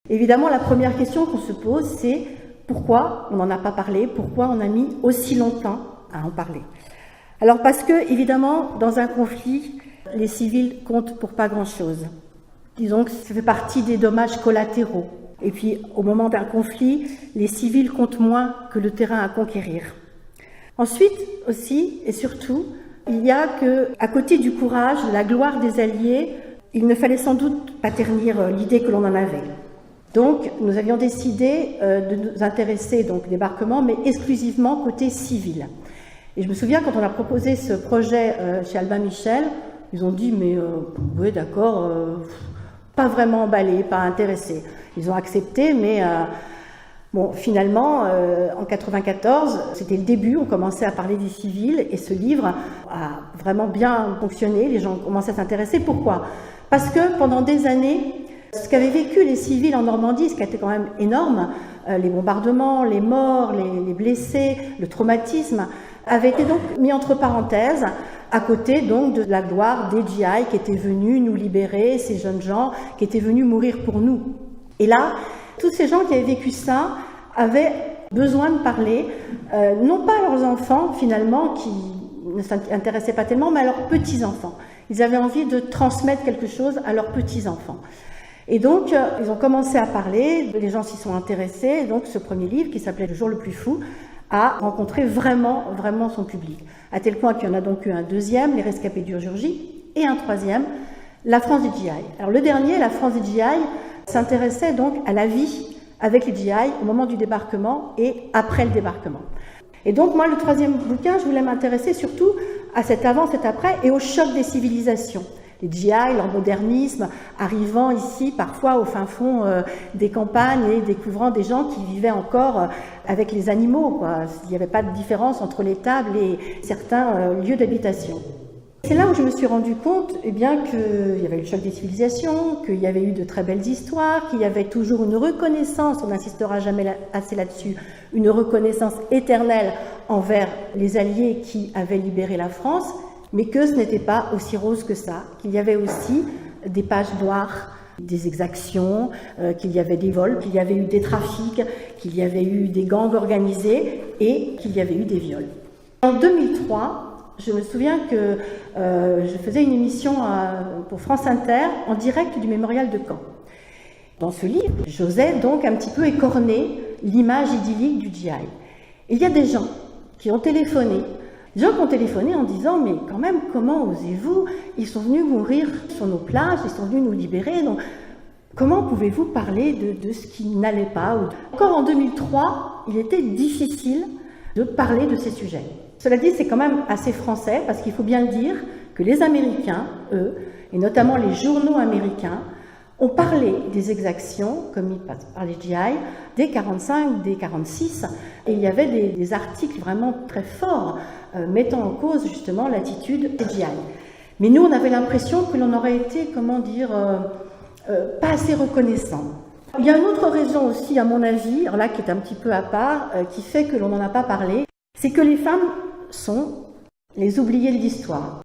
Évidemment, la première question qu'on se pose, c'est pourquoi on n'en a pas parlé, pourquoi on a mis aussi longtemps à en parler. Alors parce que, évidemment, dans un conflit, les civils comptent pour pas grand-chose. Disons que ça fait partie des dommages collatéraux. Et puis, au moment d'un conflit, les civils comptent moins que le terrain à conquérir. Ensuite, aussi, et surtout, il y a que, à côté du courage, de la gloire des Alliés, il ne fallait sans doute pas ternir l'idée que l'on en avait. Donc, nous avions décidé de nous intéresser donc au débarquement, mais exclusivement côté civil. Et je me souviens, quand on a proposé ce projet chez Albin Michel, ils ont dit, mais oui, d'accord, pas vraiment emballés, pas intéressés. Ils ont accepté, mais bon, finalement, en 1994, c'était le début, on commençait à parler des civils, et ce livre a vraiment bien fonctionné, les gens ont commencé à s'intéresser. Pourquoi ? Parce que pendant des années, ce qu'avaient vécu les civils en Normandie, ce qui a été quand même énorme, les bombardements, les morts, les blessés, le traumatisme, avait été donc mis entre parenthèses, à côté donc de la gloire des GI qui étaient venus nous libérer, ces jeunes gens qui étaient venus mourir pour nous. Et là, tous ces gens qui avaient vécu ça avaient besoin de parler, non pas à leurs enfants finalement, qui ne s'intéressaient pas tellement, mais à leurs petits-enfants. Ils avaient envie de transmettre quelque chose à leurs petits-enfants. Et donc, ils ont commencé à parler, les gens s'y sont intéressés, et donc ce premier livre, qui s'appelait « Le jour le plus fou », a rencontré vraiment son public. À tel point qu'il y en a donc eu un deuxième, Les rescapés d'Urgurgie, et un troisième, La France des GI. Alors le dernier, La France des GI, s'intéressait donc à la vie avec les GI au moment du débarquement et après le débarquement. Et donc moi, le troisième bouquin, je voulais m'intéresser surtout à cet avant, cet après, et au choc des civilisations. Les GI, leur modernisme, arrivant ici parfois au fin fond des campagnes et découvrant des gens qui vivaient encore avec les animaux, quoi. Il n'y avait pas de différence entre les tables et certains lieux d'habitation. C'est là où je me suis rendu compte qu'il y avait le choc des civilisations, qu'il y avait eu de très belles histoires, qu'il y avait toujours une reconnaissance, on n'insistera jamais assez là-dessus, une reconnaissance éternelle envers les Alliés qui avaient libéré la France, mais que ce n'était pas aussi rose que ça, qu'il y avait aussi des pages noires, des exactions, qu'il y avait des vols, qu'il y avait eu des trafics, qu'il y avait eu des gangs organisés et qu'il y avait eu des viols. En 2003, je me souviens que je faisais une émission pour France Inter en direct du mémorial de Caen. Dans ce livre, j'osais donc un petit peu écorner l'image idyllique du GI. Et il y a des gens qui ont téléphoné, en disant « mais quand même, comment osez-vous? Ils sont venus mourir sur nos plages, ils sont venus nous libérer, donc comment pouvez-vous parler de ce qui n'allait pas ?» Encore en 2003, il était difficile de parler de ces sujets. Cela dit, c'est quand même assez français, parce qu'il faut bien le dire que les Américains, eux, et notamment les journaux américains, ont parlé des exactions commises par les GI dès 1945, dès 1946, et il y avait des articles vraiment très forts mettant en cause justement l'attitude des GI. Mais nous, on avait l'impression que l'on aurait été, pas assez reconnaissant. Il y a une autre raison aussi, à mon avis, alors là qui est un petit peu à part, qui fait que l'on n'en a pas parlé, c'est que les femmes sont les oubliées de l'histoire.